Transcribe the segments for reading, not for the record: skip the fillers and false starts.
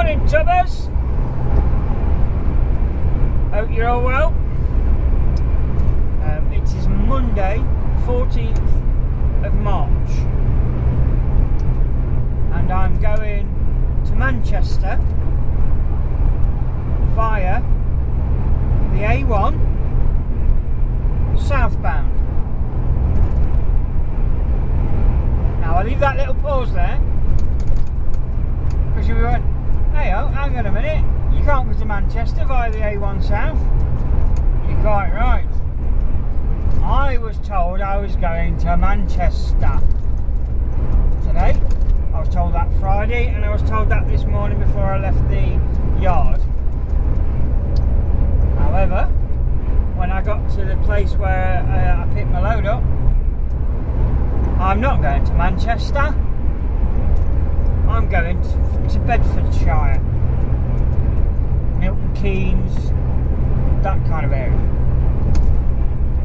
Morning, Tubbers. Hope you're all well. It is Monday, 14th of March, and I'm going to Manchester via the A1 southbound. Now I'll leave that little pause there because you went, hey, hang on a minute, you can't go to Manchester via the A1 South. You're quite right. I was told I was going to Manchester today. I was told that Friday, and I was told that this morning before I left the yard. However, when I got to the place where I picked my load up, I'm not going to Manchester. I'm going to Bedfordshire, Milton Keynes, that kind of area.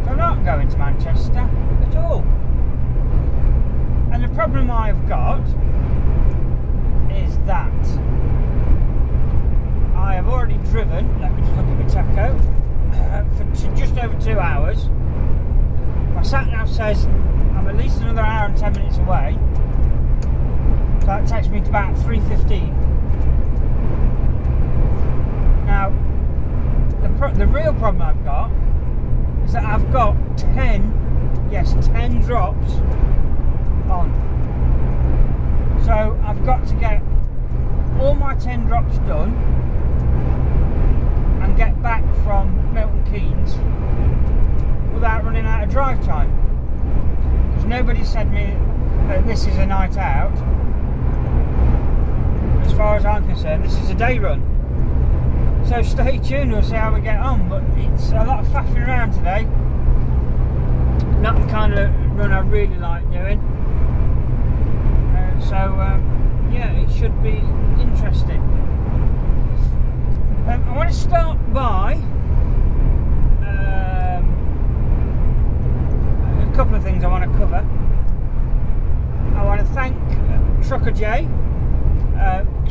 I'm not going to Manchester at all. And the problem I've got is that I have already driven, let me just look at my tacho, for just over 2 hours. My sat nav says I'm at least another hour and 10 minutes away. So that takes me to about 3:15. Now, the real problem I've got is that I've got 10 drops on. So I've got to get all my 10 drops done and get back from Milton Keynes without running out of drive time. Because nobody said me that this is a night out. As far as I'm concerned, this is a day run. So stay tuned, we'll see how we get on, but it's a lot of faffing around today. Not the kind of run I really like doing. Yeah, it should be interesting. I want to start by a couple of things I want to cover. I want to thank Trucker J.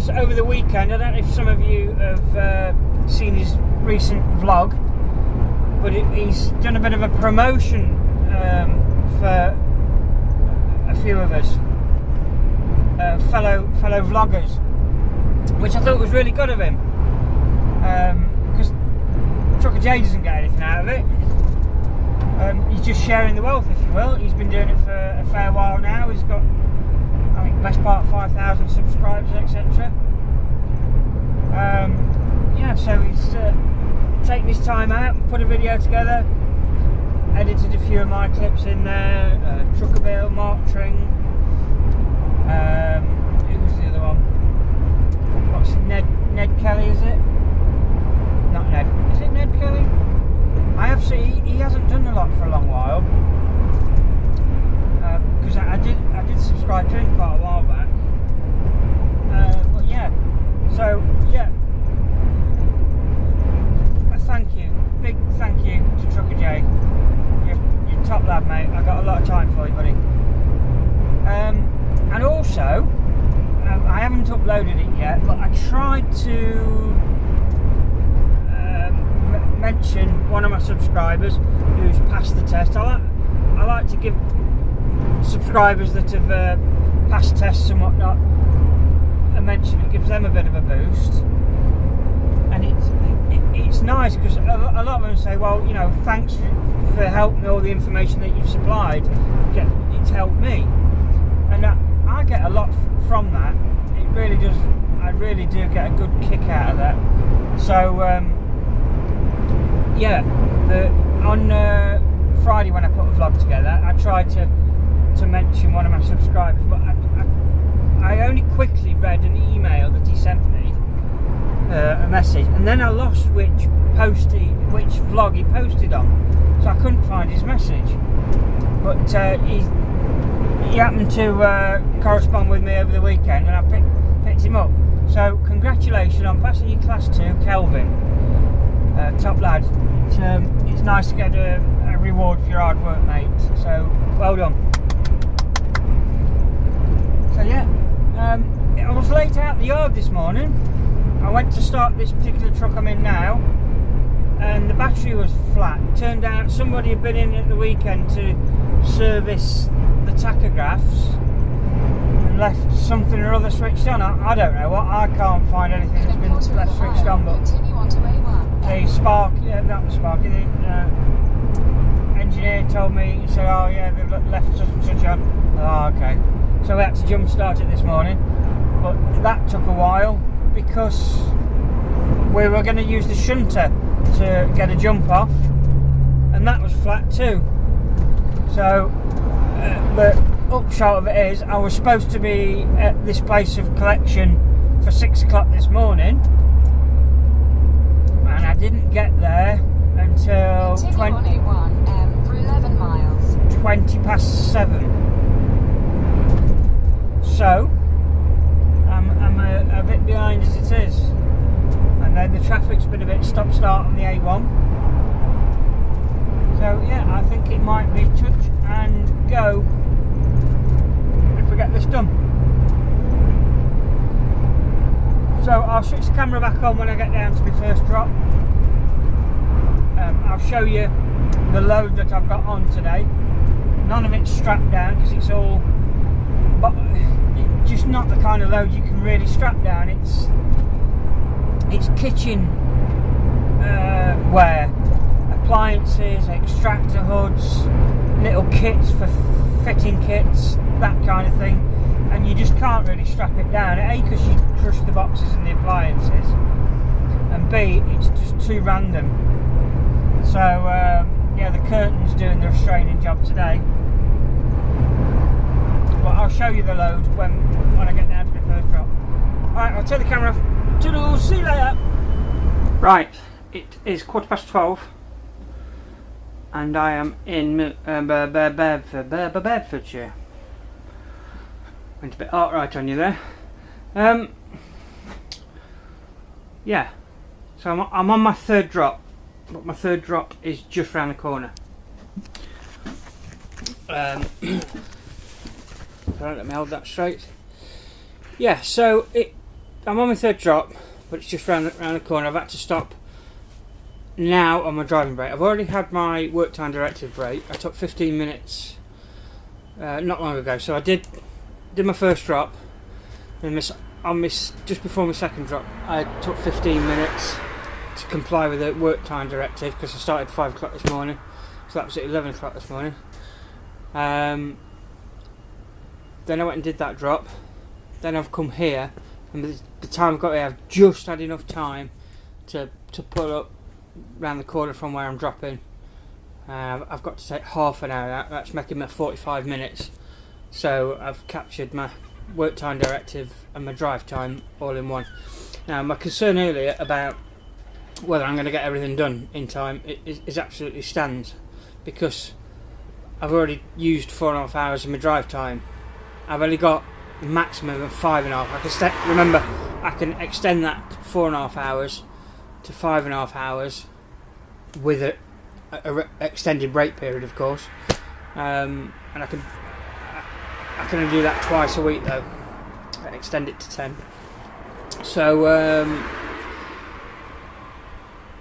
Over the weekend, I don't know if some of you have seen his recent vlog, but he's done a bit of a promotion for a few of us, fellow vloggers, which I thought was really good of him, because Trucker J doesn't get anything out of it. He's just sharing the wealth, if you will. He's been doing it for a fair while now. He's got, I think, best part of 5,000 subscribers, etc. Yeah, so he's taken his time out and put a video together, edited a few of my clips in there, Trucker Bill, Mark Tring, who was the other one? What's it, Ned Kelly, is it? Not Ned, is it Ned Kelly? I have seen, he hasn't done a lot for a long while, because I did subscribe to him quite a while back. But yeah, so yeah, a big thank you to Trucker J. You're top lad, mate. I got a lot of time for you, buddy. And also, I haven't uploaded it yet, but I tried to mention one of my subscribers who's passed the test. I like to give subscribers that have passed tests and whatnot a mention. It gives them a bit of a boost, and it's nice because a lot of them say, well, you know, thanks for helping me, all the information that you've supplied, it's helped me, and I get a lot from that. It really does. I really do get a good kick out of that. So yeah, on Friday when I put a vlog together, I tried to mention one of my subscribers, but I only quickly read an email that he sent me, a message, and then I lost which vlog he posted on, so I couldn't find his message. But he happened to correspond with me over the weekend, and I picked him up. So congratulations on passing your class 2, Kelvin. Top lad. It's nice to get a reward for your hard work, mate. So well done. So yeah, I was late out the yard this morning I went to start this particular truck I'm in now, and the battery was flat. It turned out somebody had been in at the weekend to service the tachographs and left something or other switched on. I don't know what. I can't find anything that's been left switched on, but the spark, not the sparky, the engineer told me, he said, oh yeah, they've left such and such on. Oh, okay. So we had to jump start it this morning, but that took a while because we were going to use the shunter to get a jump off, and that was flat too. So the upshot of it is I was supposed to be at this place of collection for 6 o'clock this morning, and I didn't get there until 20 past 7. So I'm a bit behind as it is, and then the traffic's been a bit stop-start on the A1. So yeah, I think it might be touch and go if we get this done. So I'll switch the camera back on when I get down to my first drop. I'll show you the load that I've got on today. None of it's strapped down because it's all, but it's just not the kind of load you can really strap down. It's kitchen wear, appliances, extractor hoods, little kits for fitting kits, that kind of thing, and you just can't really strap it down. A, because you crush the boxes and the appliances, and B, it's just too random. So yeah, the curtain's doing the restraining job today, but I'll show you the load when I get down to the first drop. Alright, I'll turn the camera off. Toodles, see you later. Right, it is 12:15 and I am in Bedfordshire. Went a bit right on you there. Yeah, so I'm on my third drop, but my third drop is just round the corner. Don't let me hold that straight. Yeah, so I'm on my third drop, but it's just round the corner. I've had to stop now on my driving break. I've already had my work time directive break. I took 15 minutes not long ago, so I did my first drop, and just before my second drop I took 15 minutes to comply with the work time directive because I started 5 o'clock this morning, so that was at 11 o'clock this morning. Then I went and did that drop. Then I've come here, and by the time I've got here I've just had enough time to pull up round the corner from where I'm dropping. I've got to take half an hour. That's making me 45 minutes. So I've captured my work time directive and my drive time all in one. Now my concern earlier about whether I'm going to get everything done in time is absolutely stands, because I've already used 4.5 hours of my drive time. I've only got a maximum of 5.5. Remember, I can extend that 4.5 hours to 5.5 hours with a extended break period, of course, and I can only do that twice a week though. Extend it to 10. So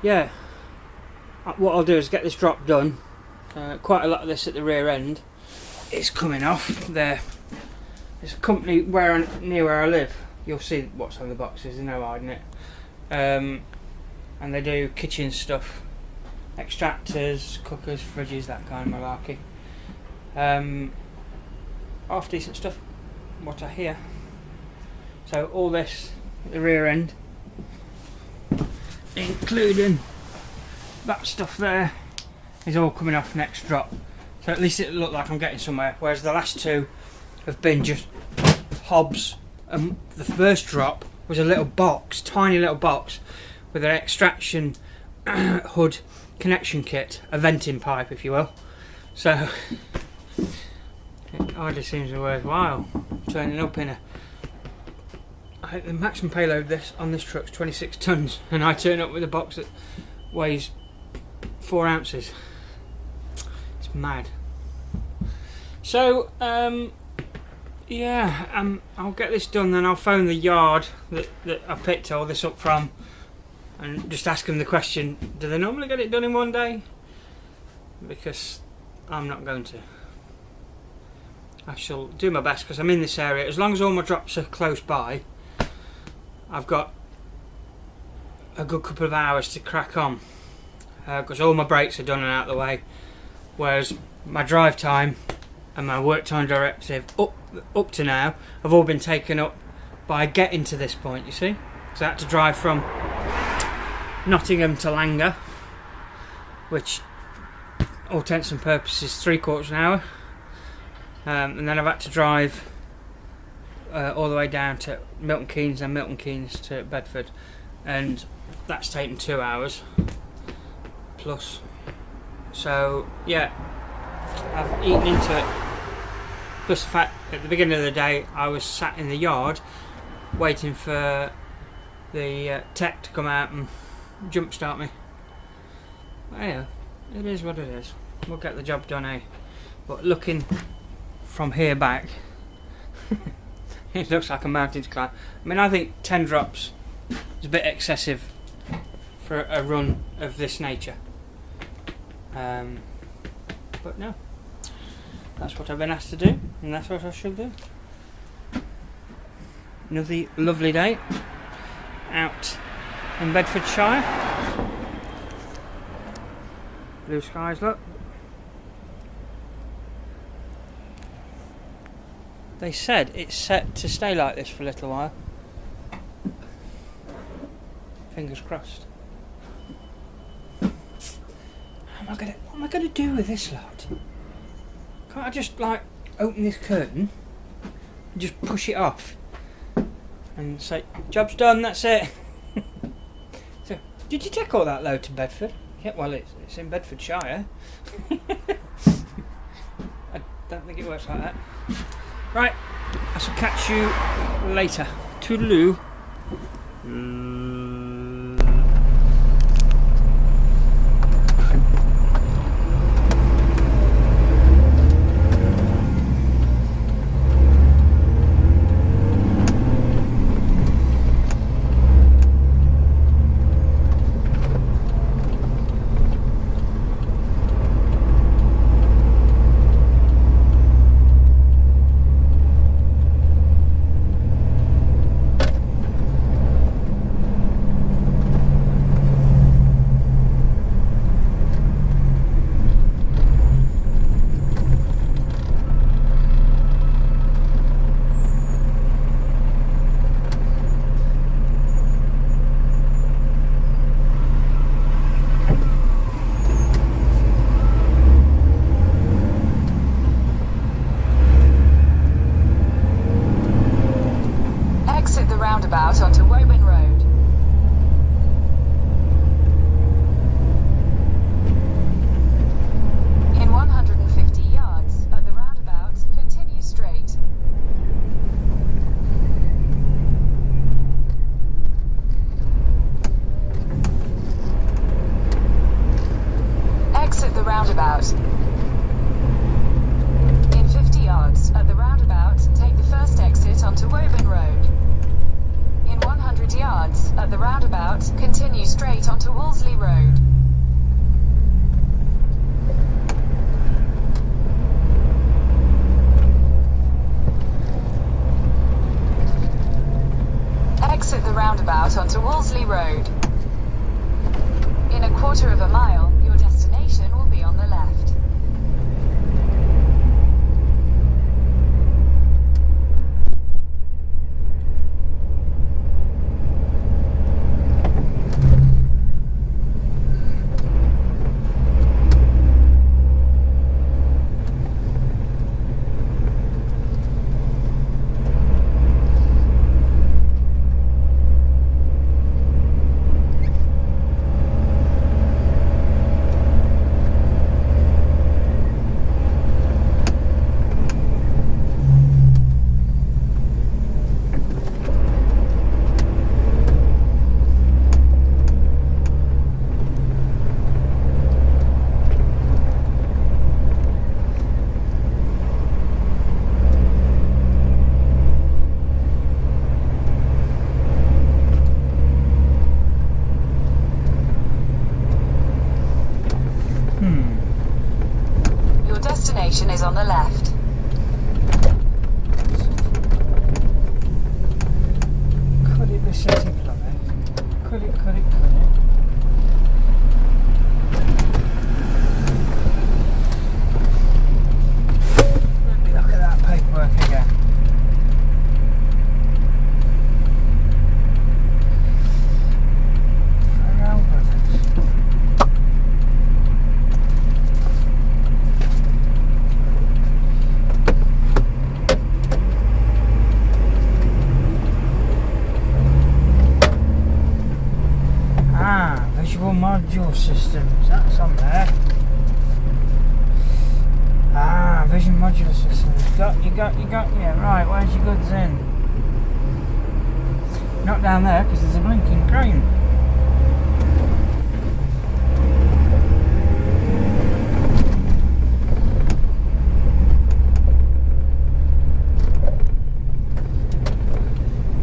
yeah, what I'll do is get this drop done. Quite a lot of this at the rear end is coming off there. It's a company near where I live. You'll see what's on the boxes, there's no hiding it. And they do kitchen stuff, extractors, cookers, fridges, that kind of malarkey. Half decent stuff, what I hear. So all this at the rear end, including that stuff there, is all coming off next drop. So at least it'll look like I'm getting somewhere, whereas the last two have been just hobs. And the first drop was a little box, tiny little box, with an extraction hood connection kit, a venting pipe if you will. So it hardly seems worthwhile turning up in the maximum payload on this truck's 26 tonnes, and I turn up with a box that weighs 4 ounces. It's mad. So yeah, I'll get this done, then I'll phone the yard that I picked all this up from and just ask them the question, do they normally get it done in one day? Because I'm not going to. I shall do my best because I'm in this area. As long as all my drops are close by, I've got a good couple of hours to crack on because all my breaks are done and out of the way, whereas my drive time and my work time directive up to now have all been taken up by getting to this point, you see. So I had to drive from Nottingham to Langer, which all intents and purposes 3/4 of an hour, and then I've had to drive all the way down to Milton Keynes and Milton Keynes to Bedford, and that's taken 2 hours plus. So yeah, I've eaten into it. Plus the fact at the beginning of the day I was sat in the yard waiting for the tech to come out and jump start me. But yeah, it is what it is. We'll get the job done, eh? But looking from here back, it looks like a mountain to climb. I mean, I think 10 drops is a bit excessive for a run of this nature. But no, that's what I've been asked to do, and that's what I shall do. Another lovely day out in Bedfordshire. Blue skies, look. They said it's set to stay like this for a little while. Fingers crossed. What am I gonna do with this lot? Can't I just like open this curtain and just push it off and say, job's done, that's it? So, did you take all that load to Bedford? Yeah, well, it's in Bedfordshire. I don't think it works like that. Right, I shall catch you later. Toodaloo. Onto Woburn Road. In 150 yards at the roundabout, continue straight. Exit the roundabout. In 50 yards at the roundabout, take the first exit onto Woburn Road. 100 yards at the roundabout, continue straight onto Wolseley Road. Exit the roundabout onto Wolseley Road. In 1/4 of a mile, your destination will be on the left. the city plumbing. Could it? Look at that paperwork again. Visual module systems, that's on there. Vision modular systems. Got you. Right, where's your goods in? Not down there because there's a blinking crane.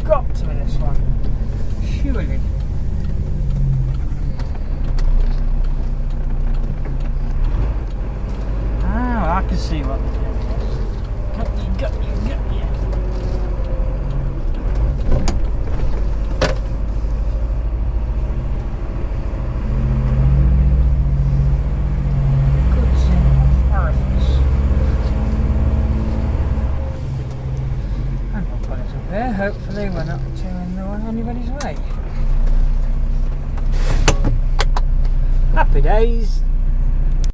Got to be this one. Surely. I can see what they're doing. Got you. Goods in orifice. And we'll put it up here. Hopefully we're not in anybody's way. Happy days.